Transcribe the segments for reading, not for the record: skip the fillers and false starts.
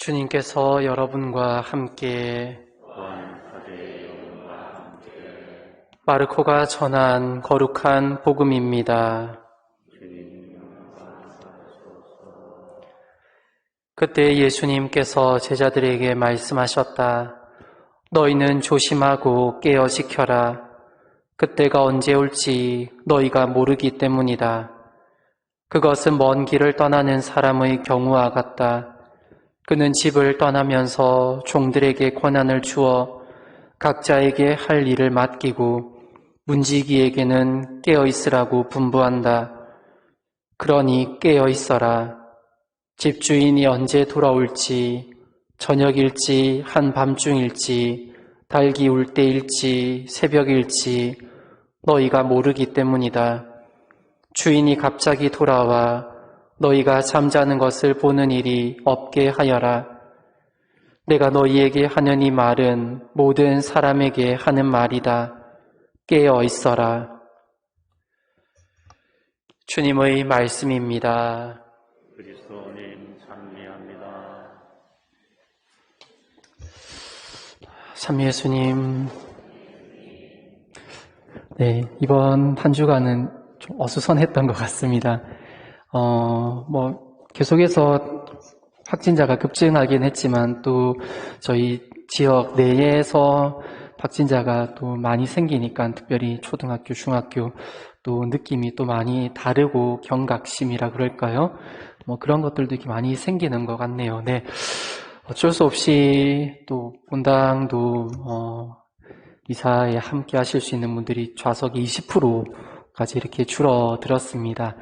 주님께서 여러분과 함께 마르코가 전한 거룩한 복음입니다. 그때 예수님께서 제자들에게 말씀하셨다. 너희는 조심하고 깨어 지켜라. 그때가 언제 올지 너희가 모르기 때문이다. 그것은 먼 길을 떠나는 사람의 경우와 같다. 그는 집을 떠나면서 종들에게 권한을 주어 각자에게 할 일을 맡기고 문지기에게는 깨어있으라고 분부한다. 그러니 깨어있어라. 집주인이 언제 돌아올지, 저녁일지 한밤중일지, 달기 울 때일지 새벽일지 너희가 모르기 때문이다. 주인이 갑자기 돌아와 너희가 잠자는 것을 보는 일이 없게 하여라. 내가 너희에게 하는 이 말은 모든 사람에게 하는 말이다. 깨어 있어라. 주님의 말씀입니다. 그리스도님 찬미합니다. 참 예수님, 이번 한 주간은 좀 어수선했던 것 같습니다. 계속해서 확진자가 급증하긴 했지만 또 저희 지역 내에서 확진자가 또 많이 생기니까 특별히 초등학교, 중학교 또 느낌이 또 많이 다르고 경각심이라 그럴까요? 그런 것들도 이렇게 많이 생기는 것 같네요. 네. 어쩔 수 없이 또 본당도 이사에 함께 하실 수 있는 분들이 좌석이 20%까지 이렇게 줄어들었습니다.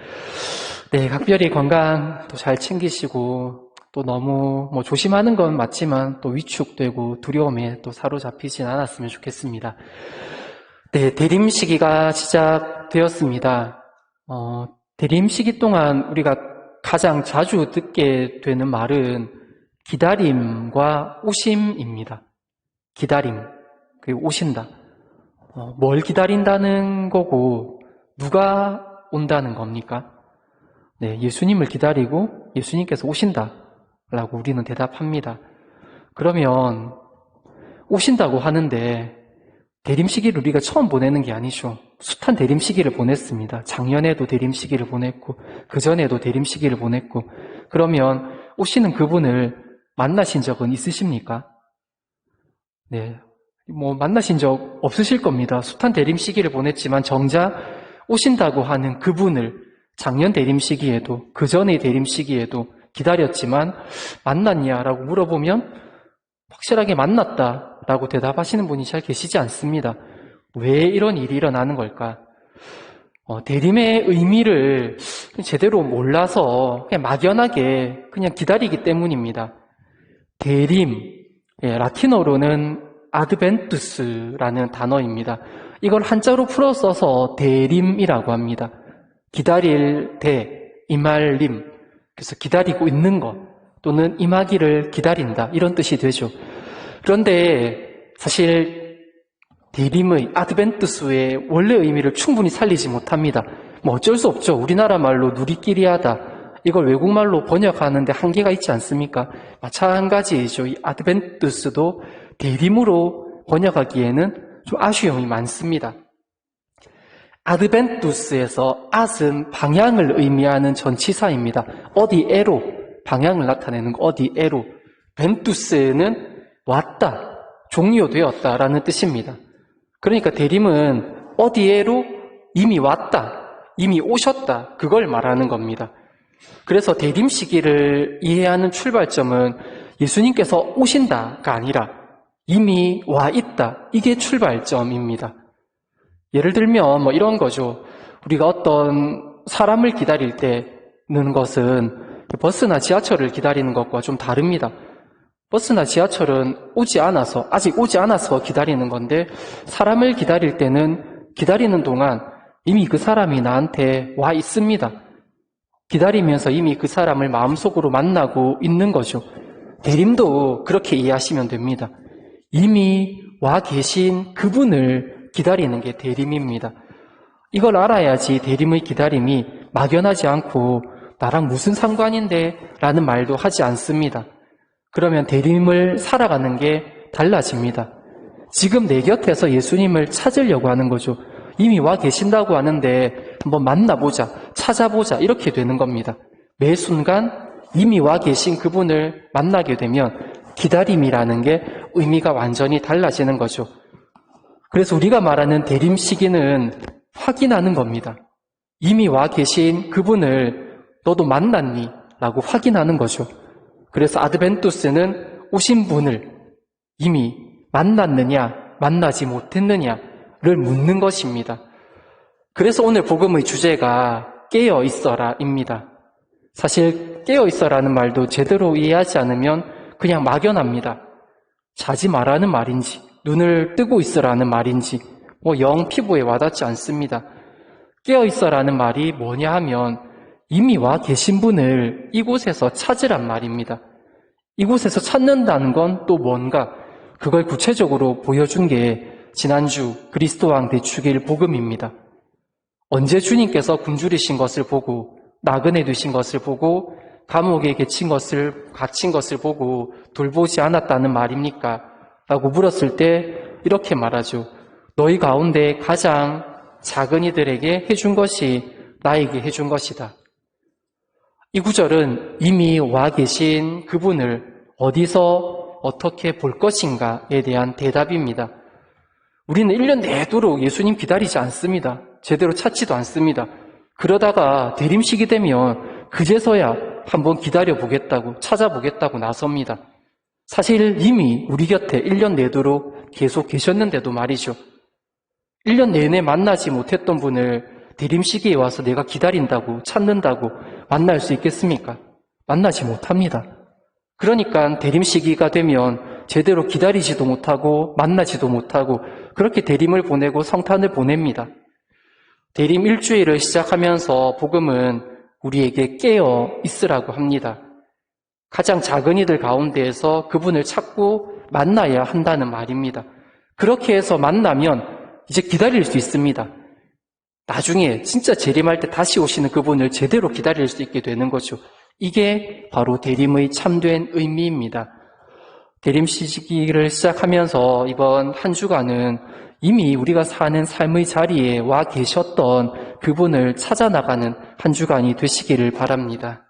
네, 각별히 건강 또 잘 챙기시고 또 너무 조심하는 건 맞지만 또 위축되고 두려움에 또 사로잡히진 않았으면 좋겠습니다. 네, 대림 시기가 시작되었습니다. 대림 시기 동안 우리가 가장 자주 듣게 되는 말은 기다림과 오심입니다. 기다림, 그리고 오신다. 뭘 기다린다는 거고 누가 온다는 겁니까? 네, 예수님을 기다리고 예수님께서 오신다라고 우리는 대답합니다. 그러면 오신다고 하는데 대림 시기를 우리가 처음 보내는 게 아니죠. 숱한 대림 시기를 보냈습니다. 작년에도 대림 시기를 보냈고 그전에도 대림 시기를 보냈고 그러면 오시는 그분을 만나신 적은 있으십니까? 네, 만나신 적 없으실 겁니다. 숱한 대림 시기를 보냈지만 정작 오신다고 하는 그분을 작년 대림 시기에도 그전의 대림 시기에도 기다렸지만 만났냐라고 물어보면 확실하게 만났다라고 대답하시는 분이 잘 계시지 않습니다. 왜 이런 일이 일어나는 걸까? 대림의 의미를 제대로 몰라서 그냥 막연하게 그냥 기다리기 때문입니다. 대림, 라틴어로는 아드벤투스라는 단어입니다. 이걸 한자로 풀어 써서 대림이라고 합니다. 기다릴 임할 그래서 기다리고 있는 것 또는 임하기를 기다린다 이런 뜻이 되죠. 그런데 사실 대림의 아드벤투스의 원래 의미를 충분히 살리지 못합니다. 어쩔 수 없죠. 우리나라 말로 누리끼리하다 이걸 외국말로 번역하는데 한계가 있지 않습니까? 마찬가지죠. 이 아드벤투스도 대림으로 번역하기에는 좀 아쉬움이 많습니다. 아드벤투스에서 앗은 방향을 의미하는 전치사입니다. 어디에로, 방향을 나타내는 거 어디에로. 벤투스는 왔다, 종료되었다라는 뜻입니다. 그러니까 대림은 어디에로 이미 왔다, 이미 오셨다 그걸 말하는 겁니다. 그래서 대림 시기를 이해하는 출발점은 예수님께서 오신다가 아니라 이미 와 있다 이게 출발점입니다. 예를 들면 이런 거죠. 우리가 어떤 사람을 기다릴 때는 것은 버스나 지하철을 기다리는 것과 좀 다릅니다. 버스나 지하철은 아직 오지 않아서 기다리는 건데 사람을 기다릴 때는 기다리는 동안 이미 그 사람이 나한테 와 있습니다. 기다리면서 이미 그 사람을 마음속으로 만나고 있는 거죠. 대림도 그렇게 이해하시면 됩니다. 이미 와 계신 그분을 기다리는 게 대림입니다. 이걸 알아야지 대림의 기다림이 막연하지 않고 나랑 무슨 상관인데? 라는 말도 하지 않습니다. 그러면 대림을 살아가는 게 달라집니다. 지금 내 곁에서 예수님을 찾으려고 하는 거죠. 이미 와 계신다고 하는데 한번 만나보자, 찾아보자 이렇게 되는 겁니다. 매 순간 이미 와 계신 그분을 만나게 되면 기다림이라는 게 의미가 완전히 달라지는 거죠. 그래서 우리가 말하는 대림 시기는 확인하는 겁니다. 이미 와 계신 그분을 너도 만났니? 라고 확인하는 거죠. 그래서 아드벤투스는 오신 분을 이미 만났느냐, 만나지 못했느냐를 묻는 것입니다. 그래서 오늘 복음의 주제가 깨어 있어라입니다. 사실 깨어 있어라는 말도 제대로 이해하지 않으면 그냥 막연합니다. 자지 말라는 말인지, 눈을 뜨고 있어라는 말인지, 영 피부에 와닿지 않습니다. 깨어 있어라는 말이 뭐냐 하면 이미 와 계신 분을 이곳에서 찾으란 말입니다. 이곳에서 찾는다는 건 또 뭔가, 그걸 구체적으로 보여준 게 지난주 그리스도왕 대축일 복음입니다. 언제 주님께서 굶주리신 것을 보고 나그네 되신 것을 보고 감옥에 갇힌 것을 보고 돌보지 않았다는 말입니까? 라고 물었을 때 이렇게 말하죠. 너희 가운데 가장 작은 이들에게 해준 것이 나에게 해준 것이다. 이 구절은 이미 와 계신 그분을 어디서 어떻게 볼 것인가에 대한 대답입니다. 우리는 1년 내도록 예수님 기다리지 않습니다. 제대로 찾지도 않습니다. 그러다가 대림식이 되면 그제서야 한번 기다려보겠다고, 찾아보겠다고 나섭니다. 사실 이미 우리 곁에 1년 내도록 계속 계셨는데도 말이죠. 1년 내내 만나지 못했던 분을 대림 시기에 와서 내가 기다린다고, 찾는다고 만날 수 있겠습니까? 만나지 못합니다. 그러니까 대림 시기가 되면 제대로 기다리지도 못하고 만나지도 못하고 그렇게 대림을 보내고 성탄을 보냅니다. 대림 일주일을 시작하면서 복음은 우리에게 깨어 있으라고 합니다. 가장 작은 이들 가운데에서 그분을 찾고 만나야 한다는 말입니다. 그렇게 해서 만나면 이제 기다릴 수 있습니다. 나중에 진짜 재림할 때 다시 오시는 그분을 제대로 기다릴 수 있게 되는 거죠. 이게 바로 대림의 참된 의미입니다. 대림 시기를 시작하면서 이번 한 주간은 이미 우리가 사는 삶의 자리에 와 계셨던 그분을 찾아 나가는 한 주간이 되시기를 바랍니다.